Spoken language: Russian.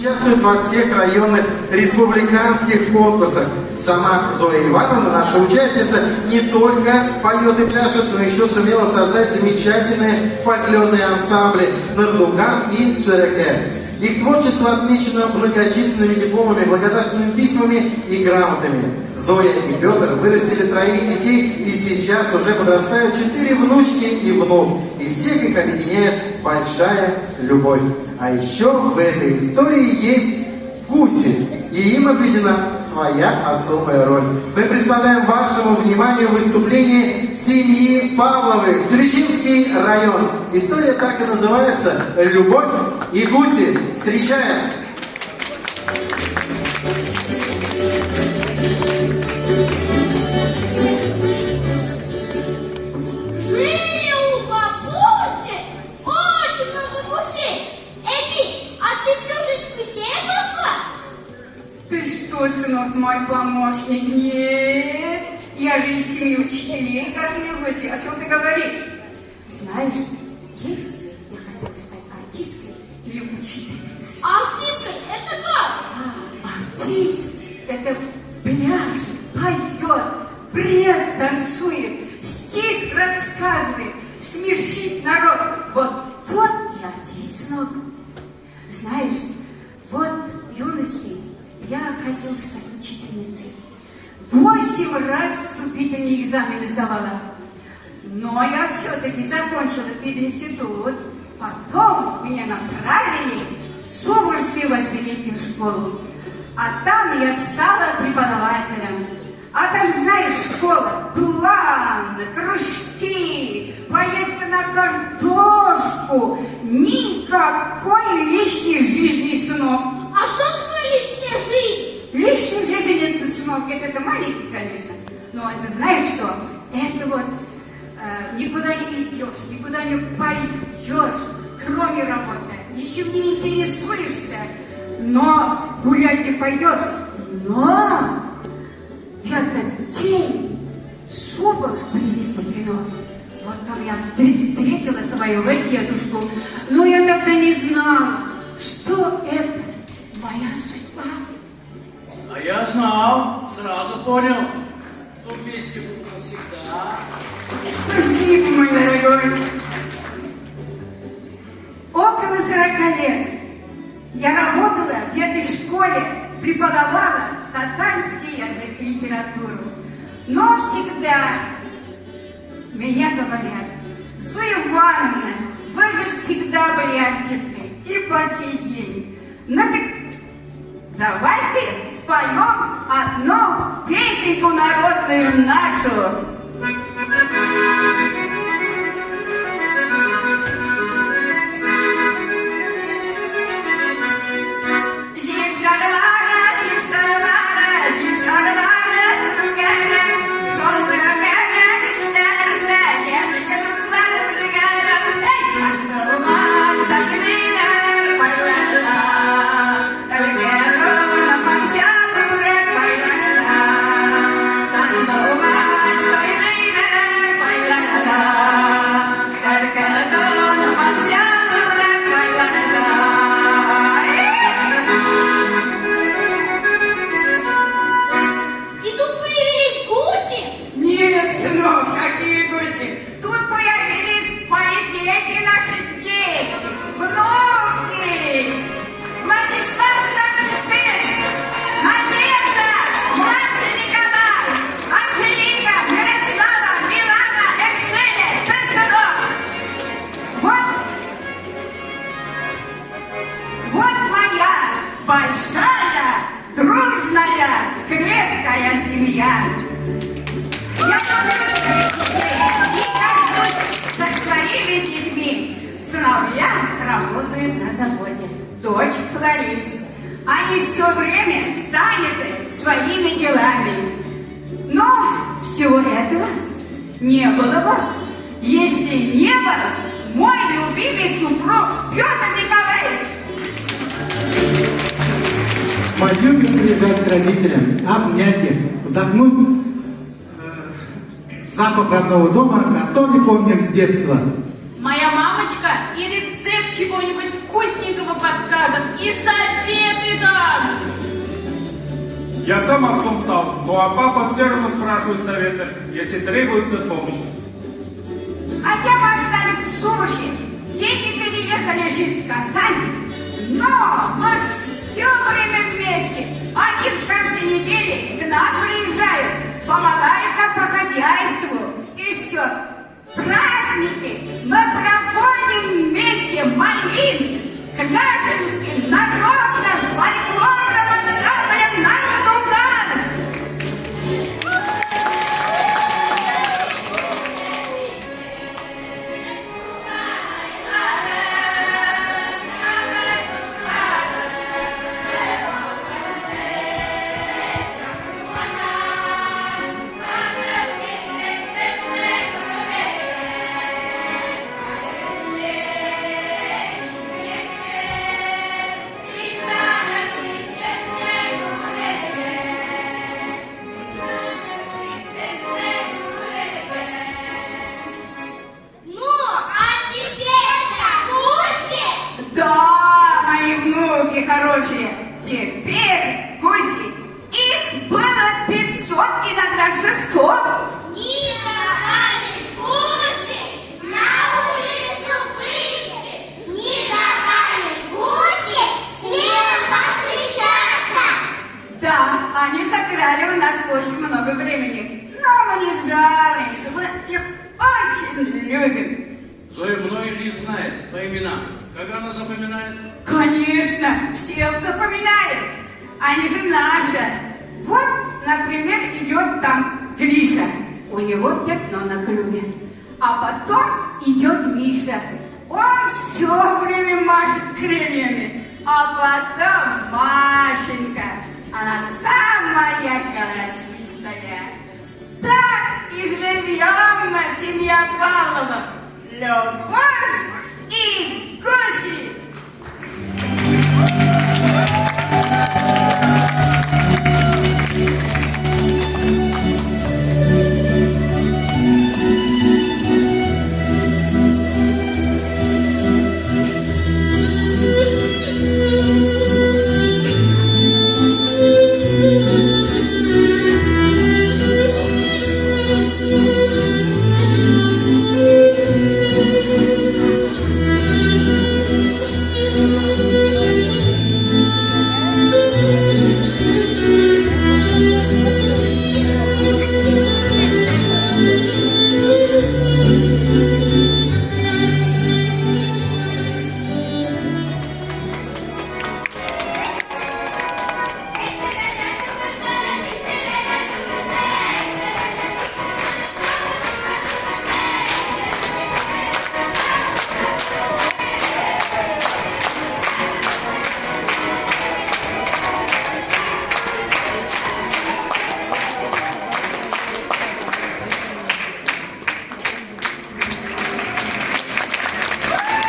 Участвует во всех районных республиканских конкурсах. Сама Зоя Ивановна, наша участница, не только поет и пляшет, но еще сумела создать замечательные фольклорные ансамбли «Нардукан» и «Цюрекэ». Их творчество отмечено многочисленными дипломами, благодарственными письмами и грамотами. Зоя и Петр вырастили 3 детей, и сейчас уже подрастают 4 внучки и внук. И всех их объединяет большая любовь. А еще в этой истории есть гуси, и им отведена своя особая роль. Мы представляем вашему вниманию выступление семьи Павловых, Тюльчинский район. История так и называется «Любовь и гуси». Встречаем! Жили у бабуси очень много гусей. Эпи, а ты всю жизнь гусей пасла? Ты что, сынок мой помощник? Нет, я же из семьи учителей, как и гуси. О чем ты говоришь? Знаешь, в детстве я хотела стать артисткой или учительницей. Артисткой это как? Артист — это пляшет, поет, бред танцует, стих рассказывает, смешит народ. Вот тот и артист, сынок. Знаешь, вот в юности я хотела стать учительницей. 8 раз вступительные экзамены сдавала. Но я все-таки закончила пединститут. Потом меня направили в Суворовскую 8-летнюю школу. А там я стала преподавателем. А там, знаешь, школа, план, кружки, поездка на картошку. Никакой лишней жизни, сынок. А что такое личная жизнь? Лишней жизни нет, сынок. Это маленький, конечно. Но это знаешь что? Это вот никуда не идешь, никуда не пойдешь, кроме работы. Ничем не интересуешься, но гулять не пойдешь. Но этот день Суворов привезли кино. Вот там я встретила твою дедушку, но я тогда не знала, что это моя судьба. А я знал, сразу понял, что вместе будем навсегда. Спасибо, мой дорогой. Около 40 лет я работала в этой школе, преподавала татарский язык и литературу. Но всегда меня говорят: Зоя Ивановна, вы же всегда были артисткой и по сей день. Ну так давайте споем одну песенку народную нашу. Дочь флорист. Они все время заняты своими делами. Но всего этого не было бы, если не был мой любимый супруг Петр Николаевич. Мы любим приезжать к родителям, обнять их, вдохнуть запах родного дома, который помним с детства. Моя мамочка и рецепт чего-нибудь вкусненького подскажет, и совет Я сам отцом стал, ну а папа все равно спрашивает совета, если требуется помощь. Хотя мы остались в Сумушке, дети переехали жить в Казань, но мы все время вместе. Они в конце недели к нам приезжают, помогают нам по хозяйству. И все. Праздники мы проводим вместе, малин, Крашинским народным фольклорным ансамблем «Народуган». Ну, а теперь-то Гуси! Да, мои внуки хорошие, теперь гуси, их было 500, иногда 600. Не давали гуси на улицу выйти, не давали гуси с миром повстречаться. Да, они забирали у нас очень много времени, но мы не жалуемся, мы их очень любим. Зоя многих не знает по именам. Как она запоминает? Конечно, всех запоминают. Они же наши. Вот, например, идет там Гриша. У него пятно на клюве. А потом идет Миша. Он все время машет крыльями. А потом Машенька. Она самая голосистая. Так и живем мы, семья Павлова. Любовь и гуси.